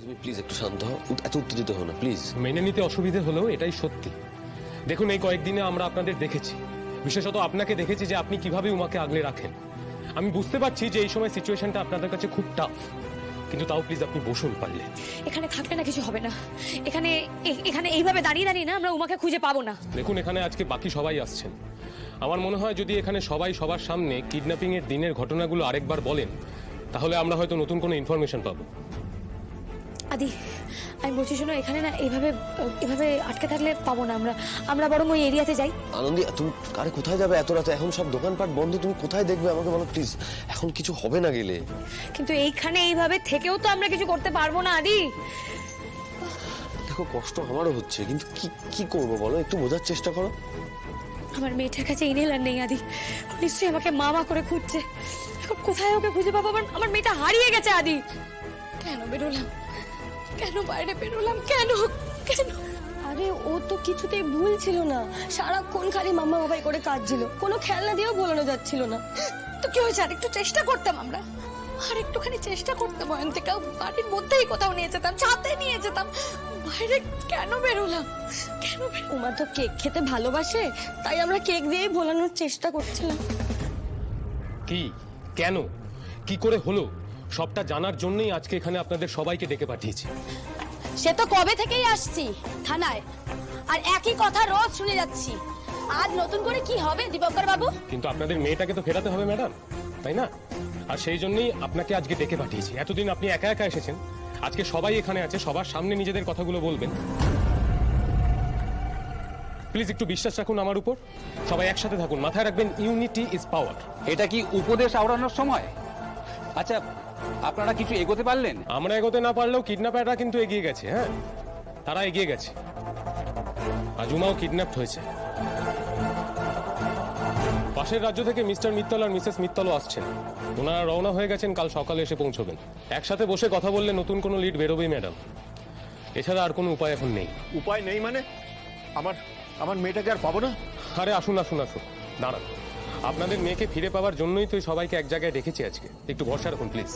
তুমি প্লিজ একটু শান্ত হও, এত উত্তেজিত হও না প্লিজ। মেনে নিতে অসুবিধে হলেও এটাই সত্যি। দেখুন, এই কয়েকদিনে আমরা আপনাদের দেখেছি, বিশেষত আপনাকে দেখেছি যে আপনি কিভাবে উমাকে আগলে রাখেন। আমি বুঝতে পারছি যে এই সময় সিচুয়েশনটা আপনাদের কাছে খুব টাফ, কিন্তু তাও প্লিজ আপনি বসুন পারলে। এখানে থাকলে না কিছু হবে না। এখানে এখানে এইভাবে দাঁড়িয়ে দাঁড়িয়ে না আমরা উমাকে খুঁজে পাবো না। দেখুন, এখানে আজকে বাকি সবাই আসছেন। আমার মনে হয় যদি এখানে সবাই সবার সামনে কিডন্যাপিং এর দিনের ঘটনাগুলো আরেকবার বলেন, তাহলে আমরা হয়তো নতুন কোনো ইনফরমেশন পাবো। আদি, আমি বলছি শোনো, এখানে না এইভাবে এভাবে আটকে থাকলে পাবো না আমরা। আমরা বরং ওই এরিয়াতে যাই। আনন্দী, তুমি আরে কোথায় যাবে এত রাতে? এখন সব দোকানপাট বন্ধ, তুমি কোথায় দেখবে আমাকে বলো প্লিজ। এখন কিছু হবে না গেলে। কিন্তু এইখানে এইভাবে থেকেও তো আমরা কিছু করতে পারবো না আদি। দেখো, কষ্ট আমারও হচ্ছে, কিন্তু কি কি করবো বলো, একটু বোঝার চেষ্টা করো। আমার মেয়েটার কাছে ইনহেলার নেই আদি। ও নিশ্চয়ই আমাকে মা করে খুঁজছে। এখন কোথায় ওকে খুঁজে পাবো? আমার মেয়েটা হারিয়ে গেছে আদি। কেন বেরোলাম, কেন বাইরে বেরোলাম, কেন কেন? আরে ও তো কিছুতেই ভুল ছিল না, সারাক্ষণ খালি মাম্মা বাবাই করে কাঁদছিল, কোনো খেলনা দিয়েও বলানো যাচ্ছিল না। তো কি হয়েছে? আর একটু চেষ্টা করতাম আমরা, আর একটুখানি চেষ্টা করতাম। অয়ন্তিকা বাড়ির মধ্যেই কোথাও নিয়ে যেতাম, ছাদে নিয়ে যেতাম। বাইরে কেন বেরোলাম, কেন উমা তো কেক খেতে ভালোবাসে, তাই আমরা কেক দিয়েই ভোলানোর চেষ্টা করছিলাম। কি, কেন, কি করে হলো, সবটা জানার জন্যই আজকে এখানে আপনাদের সবাইকে ডেকে পাঠিয়েছি। সে তো কবে থেকেই আসছি থানায়, আর একই কথা রোজ শুনে যাচ্ছি। আজ নতুন করে কি হবে দীপঙ্কর বাবু? কিন্তু আপনাদের মেয়েটাকে তো ফেরাতে হবে ম্যাডাম, তাই না? আর সেই জন্যই আপনাকে আজকে ডেকে পাঠিয়েছি। এতদিন আপনি একা একা এসেছেন, আজকে সবাই এখানে আছে, সবার সামনে নিজেদের কথাগুলো বলবেন। প্লিজ একটু বিশ্বাস রাখুন আমার উপর, সবাই একসাথে থাকুন, মাথায় রাখবেন ইউনিটি ইজ পাওয়ার। এটা কি উপদেশ আওড়ানোর সময়? আচ্ছা, আপনারা কিছু এগোতে পারলেন? আমরা এগোতে না পারলেও কিডন্যাপাররা কিন্তু এগিয়ে গেছে। হ্যাঁ, তারা এগিয়ে গেছে। আজ উমাও কিডন্যাপড হয়েছে। পাশের রাজ্য থেকে মিস্টার মিত্তল আর মিসেস মিত্তলও আসছেন। ওনারা রওনা হয়ে গেছেন, কাল সকালে এসে পৌঁছবেন। একসাথে বসে কথা বললে নতুন কোনো লিড বেরোবেই ম্যাডাম, এছাড়া আর কোনো উপায় এখন নেই। উপায় নেই মানে? আমার মেয়েটাকে আর পাবো না? আরে আসুন আসুন আসুন, দাঁড়ান। আপনাদের মেয়েকে ফিরে পাওয়ার জন্যই তো সবাইকে এক জায়গায় রেখেছি আজকে। একটু ভরসা রাখুন প্লিজ।